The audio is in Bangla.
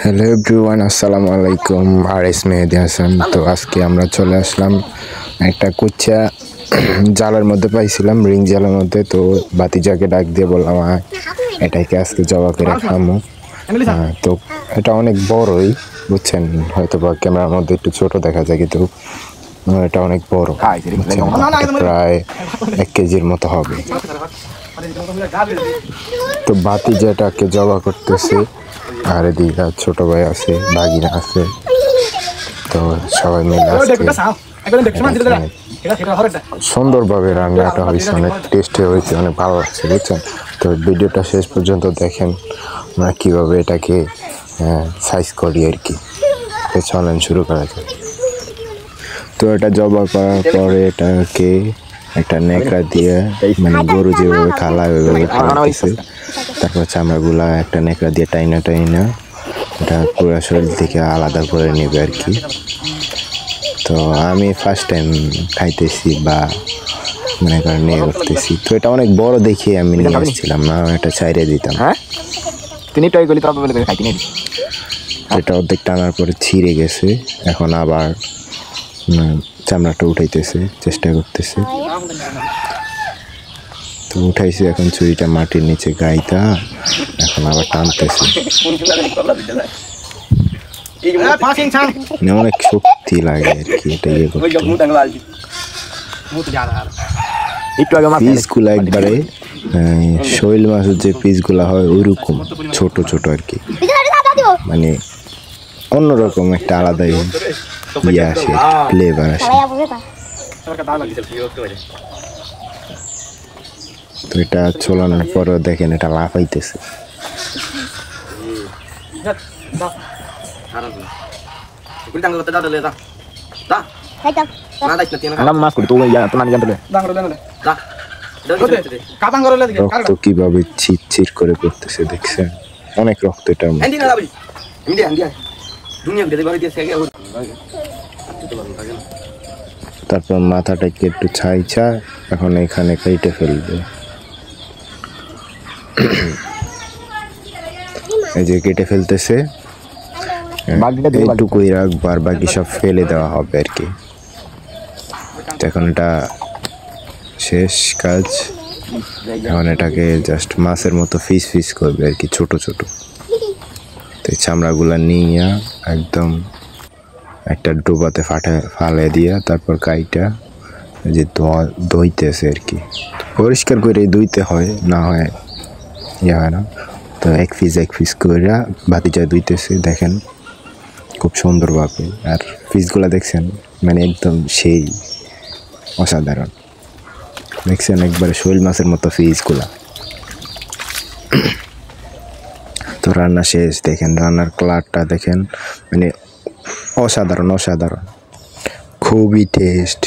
হ্যালো এভরিওয়ান, আসসালামু আলাইকুম। আর এস মেহেদি হাসান। তো আজকে আমরা চলে আসলাম একটা কুচ্চা জালের মধ্যে পাইছিলাম, রিং জালের মধ্যে। তো বাতিজাকে ডাক দিয়ে বললাম এটাকে আজকে জবা করে খামো। তো এটা অনেক বড়ই, বুঝছেন, হয়তো বা ক্যামেরার মধ্যে একটু ছোট দেখা যায়, কিন্তু এটা অনেক বড়, প্রায় 1 কেজির মতো হবে। তো বাতিজাটাকে জবা করতেছে, আর এদিকে ছোট ভাই আছে, ভাগিনা আছে। তো সবাই মিলে সুন্দরভাবে রান্নাটা হয়েছে, অনেক টেস্টি হয়েছে, অনেক ভালো লাগছে, বুঝছেন। তো ভিডিওটা শেষ পর্যন্ত দেখেন আমরা কীভাবে এটাকে সাইজ করি আর কি। তো চলেন শুরু করা যায়। তো এটা জবা করার পরে এটাকে একটা নেকড়া দিয়ে, মানে গরু যেভাবে খালায় ওইভাবে খাওয়াইছে। তারপর চামড়াগুলা একটা নেকড়া দিয়ে টাইনা এটা পুরো শরীর থেকে আলাদা করে নেবে আর কি। তো আমি ফার্স্ট টাইম খাইতেছি বা মনে করেন নিয়ে করতেছি। তো এটা অনেক বড় দেখে আমি নিয়ে আসছিলাম না, এটা ছাইড়ে দিতাম। এটা অর্ধেক টানার পরে ছিঁড়ে গেছে, এখন আবার চামড়াটা উঠাইতেছে, চেষ্টা করতেছে। তো উঠাইছে, এখন ছুরিটা মাটির নিচে গাইতা, এখন আবার টানতেছে। অনেক শক্তি লাগে আর কি এটা ইয়ে করতে। পিসগুলো একবারে শৈল মাছের যে পিসগুলা হয় ওইরকম ছোট ছোট আর কি, মানে অন্যরকম একটা আলাদাই ইয়ে আসে, ফ্লেভার আসে। তো এটা চলানোর পরেও দেখেন এটা লাফাইতেছে। রক্ত কিভাবে ছিটছিট করে পড়তেছে দেখছেন, অনেক রক্ত এটার মধ্যে। তারপর মাথাটাকে একটু ছাইছা এখন এখানে কেটে ফেলবে। এই যে কেটে ফেলতেছে, এইটুকুই রাখবো আর বাকি সব ফেলে দেওয়া হবে আর কি। এখন এটা শেষ কাজ, এখন এটাকে জাস্ট মাছের মতো পিস করবে আর কি, ছোট ছোট। তো এই চামড়াগুলা নিয়ে একদম একটা ডোবাতে ফালে দিয়া তারপর কাইটা যে ধুইতেছে আর কি। পরিষ্কার করে ধুইতে হয়, না হয় ইয়ে হয় না। তো এক পিস করে ভাতিজা ধুইতেছে, দেখেন খুব সুন্দরভাবে। আর পিসগুলা দেখছেন, মানে একদম সেই অসাধারণ, দেখছেন একবারে শৈল মাছের মতো পিসগুলা। তো রান্না শেষ, দেখেন রান্নার কালারটা দেখেন, মানে অসাধারণ, খুবই টেস্ট।